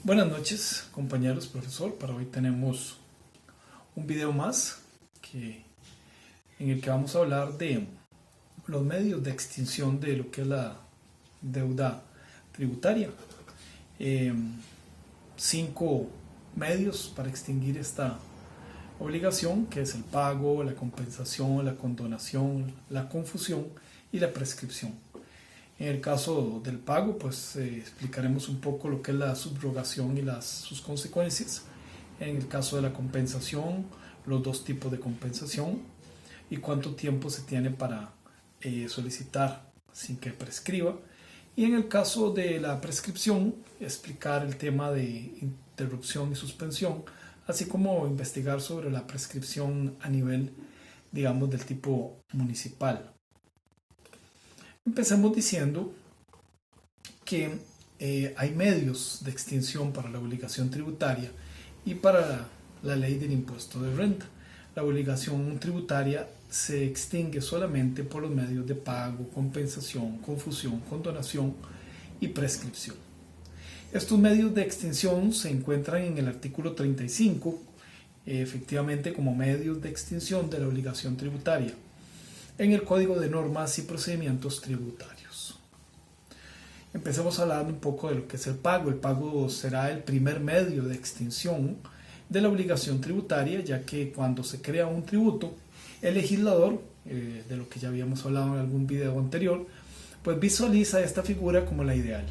Buenas noches, compañeros, profesor. Para hoy tenemos un video más en el que vamos a hablar de los medios de extinción de lo que es la deuda tributaria. 5 medios para extinguir esta obligación, que es el pago, la compensación, la condonación, la confusión y la prescripción. En el caso del pago, pues explicaremos un poco lo que es la subrogación y sus consecuencias. En el caso de la compensación, los 2 tipos de compensación y cuánto tiempo se tiene para solicitar sin que prescriba. Y en el caso de la prescripción, explicar el tema de interrupción y suspensión, así como investigar sobre la prescripción a nivel, digamos, del tipo municipal. Empecemos diciendo que hay medios de extinción para la obligación tributaria y para la ley del impuesto de renta. La obligación tributaria se extingue solamente por los medios de pago, compensación, confusión, condonación y prescripción. Estos medios de extinción se encuentran en el artículo 35, efectivamente como medios de extinción de la obligación tributaria, en el Código de Normas y Procedimientos Tributarios. Empecemos hablando un poco de lo que es el pago. El pago será el primer medio de extinción de la obligación tributaria, ya que cuando se crea un tributo, el legislador, de lo que ya habíamos hablado en algún video anterior, pues visualiza esta figura como la ideal.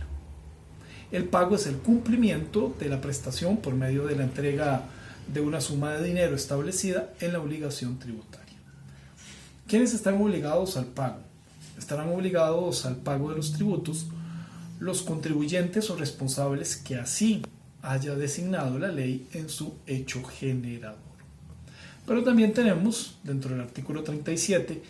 El pago es el cumplimiento de la prestación por medio de la entrega de una suma de dinero establecida en la obligación tributaria. ¿Quiénes están obligados al pago? Estarán obligados al pago de los tributos los contribuyentes o responsables que así haya designado la ley en su hecho generador. Pero también tenemos, dentro del artículo 37,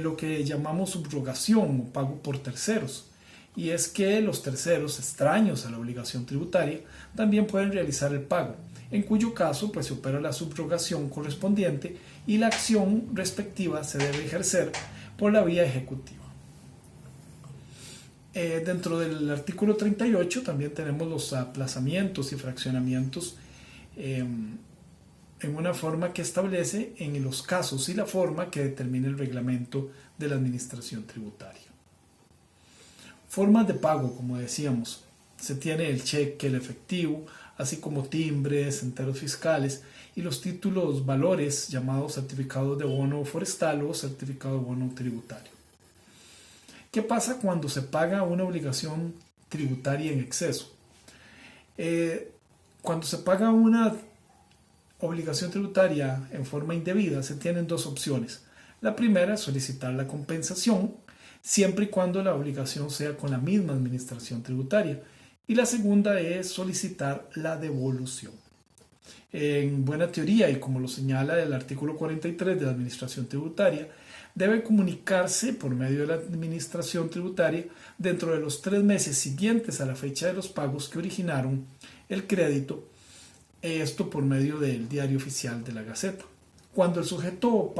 lo que llamamos subrogación o pago por terceros. Y es que los terceros extraños a la obligación tributaria también pueden realizar el pago, en cuyo caso pues se opera la subrogación correspondiente y la acción respectiva se debe ejercer por la vía ejecutiva. Dentro del artículo 38 también tenemos los aplazamientos y fraccionamientos en una forma que establece en los casos y la forma que determina el reglamento de la administración tributaria. Formas de pago, como decíamos, se tiene el cheque, el efectivo, así como timbres, enteros fiscales y los títulos valores llamados certificados de bono forestal o certificado de bono tributario. ¿Qué pasa cuando se paga una obligación tributaria en exceso? Cuando se paga una obligación tributaria en forma indebida, se tienen 2 opciones. La primera es solicitar la compensación, siempre y cuando la obligación sea con la misma administración tributaria. Y la segunda es solicitar la devolución. En buena teoría, y como lo señala el artículo 43 de la Administración Tributaria, debe comunicarse por medio de la Administración Tributaria dentro de los 3 meses siguientes a la fecha de los pagos que originaron el crédito, esto por medio del Diario Oficial de la Gaceta. Cuando el sujeto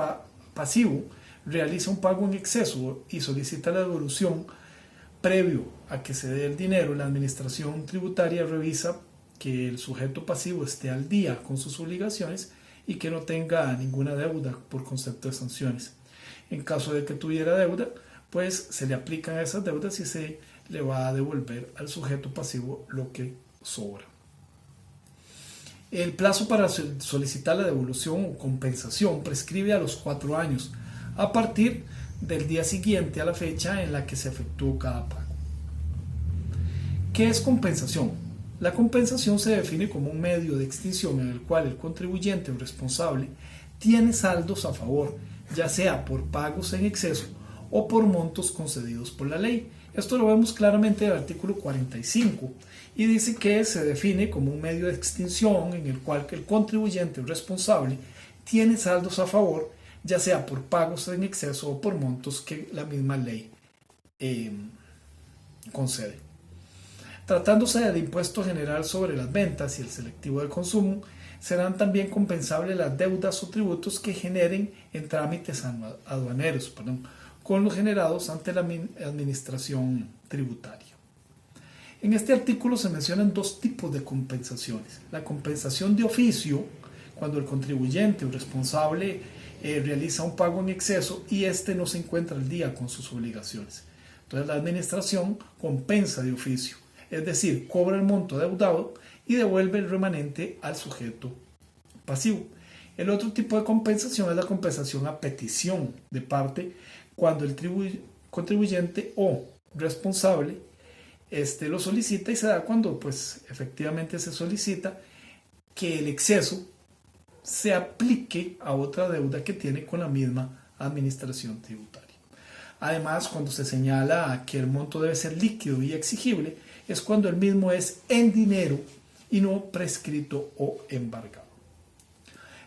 pasivo realiza un pago en exceso y solicita la devolución, previo a que se dé el dinero, la Administración Tributaria revisa que el sujeto pasivo esté al día con sus obligaciones y que no tenga ninguna deuda por concepto de sanciones. En caso de que tuviera deuda, pues se le aplican esas deudas y se le va a devolver al sujeto pasivo lo que sobra. El plazo para solicitar la devolución o compensación prescribe a los 4 años, a partir del día siguiente a la fecha en la que se efectuó cada pago. ¿Qué es compensación? La compensación se define como un medio de extinción en el cual el contribuyente o responsable tiene saldos a favor, ya sea por pagos en exceso o por montos concedidos por la ley. Esto lo vemos claramente en el artículo 45 y dice que se define como un medio de extinción en el cual el contribuyente o responsable tiene saldos a favor, ya sea por pagos en exceso o por montos que la misma ley concede. Tratándose de impuesto general sobre las ventas y el selectivo de consumo, serán también compensables las deudas o tributos que generen en trámites aduaneros, con los generados ante la administración tributaria. En este artículo se mencionan dos tipos de compensaciones. La compensación de oficio, cuando el contribuyente o responsable realiza un pago en exceso y éste no se encuentra al día con sus obligaciones. Entonces la administración compensa de oficio, es decir, cobra el monto deudado y devuelve el remanente al sujeto pasivo. El otro tipo de compensación es la compensación a petición de parte, cuando el contribuyente o responsable lo solicita, y se da cuando pues efectivamente se solicita que el exceso se aplique a otra deuda que tiene con la misma administración tributaria. Además, cuando se señala que el monto debe ser líquido y exigible, es cuando el mismo es en dinero y no prescrito o embargado.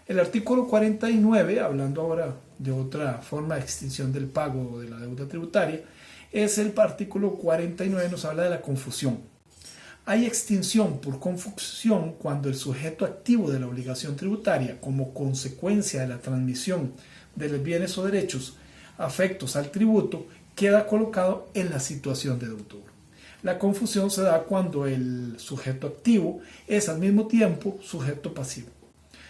El artículo 49, hablando ahora de otra forma de extinción del pago de la deuda tributaria, es el artículo 49, nos habla de la confusión. Hay extinción por confusión cuando el sujeto activo de la obligación tributaria, como consecuencia de la transmisión de los bienes o derechos afectos al tributo, queda colocado en la situación de deudor. La confusión se da cuando el sujeto activo es al mismo tiempo sujeto pasivo.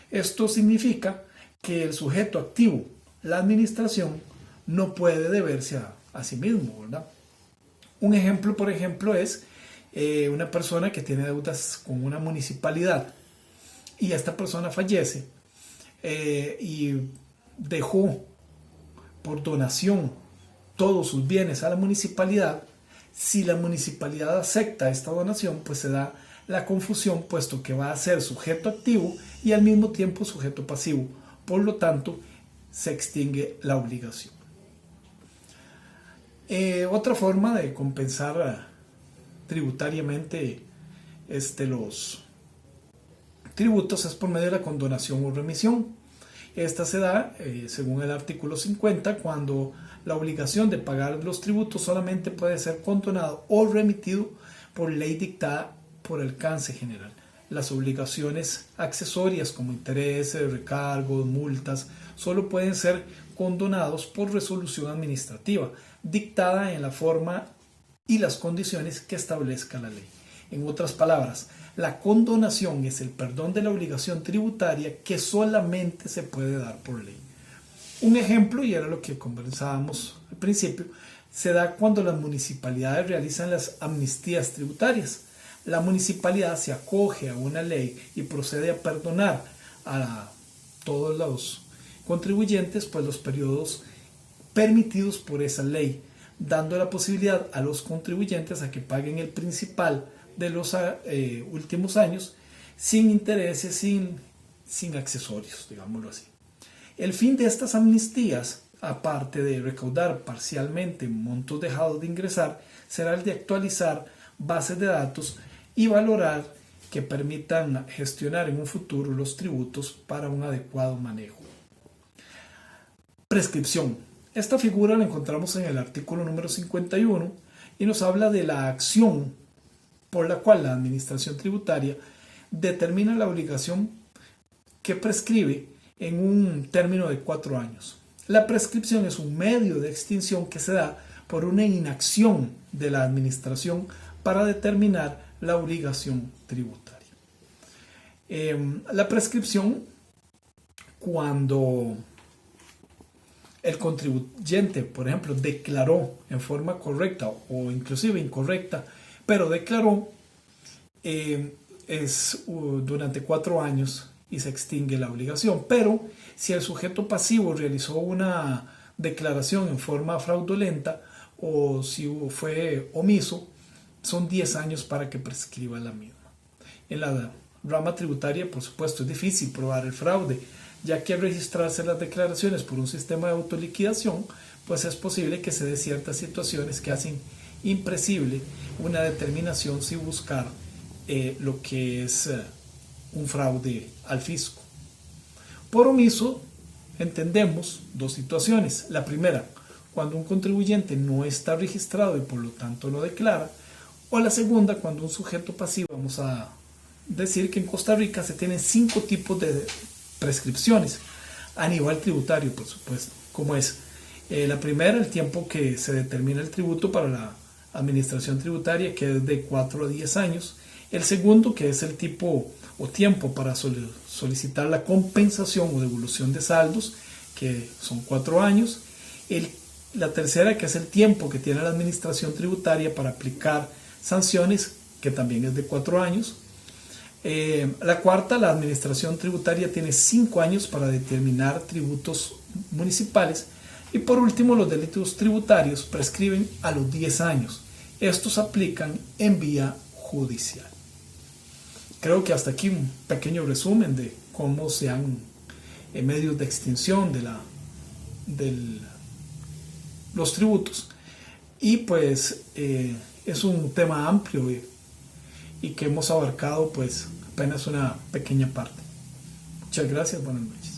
Esto significa que el sujeto activo, la administración, no puede deberse a sí mismo, ¿verdad? Un ejemplo, por ejemplo, es una persona que tiene deudas con una municipalidad y esta persona fallece y dejó por donación todos sus bienes a la municipalidad. Si la municipalidad acepta esta donación, pues se da la confusión, puesto que va a ser sujeto activo y al mismo tiempo sujeto pasivo. Por lo tanto, se extingue la obligación. Otra forma de compensar tributariamente los tributos es por medio de la condonación o remisión. Esta se da, según el artículo 50, cuando la obligación de pagar los tributos solamente puede ser condonado o remitido por ley dictada por alcance general. Las obligaciones accesorias como intereses, recargos, multas, solo pueden ser condonados por resolución administrativa, dictada en la forma y las condiciones que establezca la ley. En otras palabras, la condonación es el perdón de la obligación tributaria que solamente se puede dar por ley. Un ejemplo, y era lo que conversábamos al principio, se da cuando las municipalidades realizan las amnistías tributarias. La municipalidad se acoge a una ley y procede a perdonar a todos los contribuyentes pues los periodos permitidos por esa ley, dando la posibilidad a los contribuyentes a que paguen el principal de los últimos años sin intereses, sin accesorios, digámoslo así. El fin de estas amnistías, aparte de recaudar parcialmente montos dejados de ingresar, será el de actualizar bases de datos y valorar que permitan gestionar en un futuro los tributos para un adecuado manejo. Prescripción. Esta figura la encontramos en el artículo número 51 y nos habla de la acción por la cual la administración tributaria determina la obligación que prescribe en un término de 4 años. La prescripción es un medio de extinción que se da por una inacción de la administración para determinar la obligación tributaria. La prescripción, cuando el contribuyente, por ejemplo, declaró en forma correcta o inclusive incorrecta, pero declaró, es durante 4 años y se extingue la obligación. Pero si el sujeto pasivo realizó una declaración en forma fraudulenta o si fue omiso, son 10 años para que prescriba la misma. En la rama tributaria, por supuesto, es difícil probar el fraude, ya que al registrarse las declaraciones por un sistema de autoliquidación, pues es posible que se dé ciertas situaciones que hacen impresible una determinación sin buscar lo que es un fraude al fisco. Por omiso entendemos 2 situaciones. La primera, cuando un contribuyente no está registrado y por lo tanto lo declara, o la segunda, cuando un sujeto pasivo, vamos a decir que en Costa Rica se tienen 5 tipos de prescripciones a nivel tributario, por supuesto, como es la primera, el tiempo que se determina el tributo para la administración tributaria, que es de 4 a 10 años. El segundo, que es el tipo o tiempo para solicitar la compensación o devolución de saldos, que son 4 años. La tercera, que es el tiempo que tiene la administración tributaria para aplicar sanciones, que también es de 4 años. La cuarta, la administración tributaria tiene 5 años para determinar tributos municipales. Y por último, los delitos tributarios prescriben a los 10 años. Estos aplican en vía judicial. Creo que hasta aquí un pequeño resumen de cómo se han medios de extinción de los tributos. Y pues es un tema amplio y que hemos abarcado pues apenas una pequeña parte. Muchas gracias, buenas noches.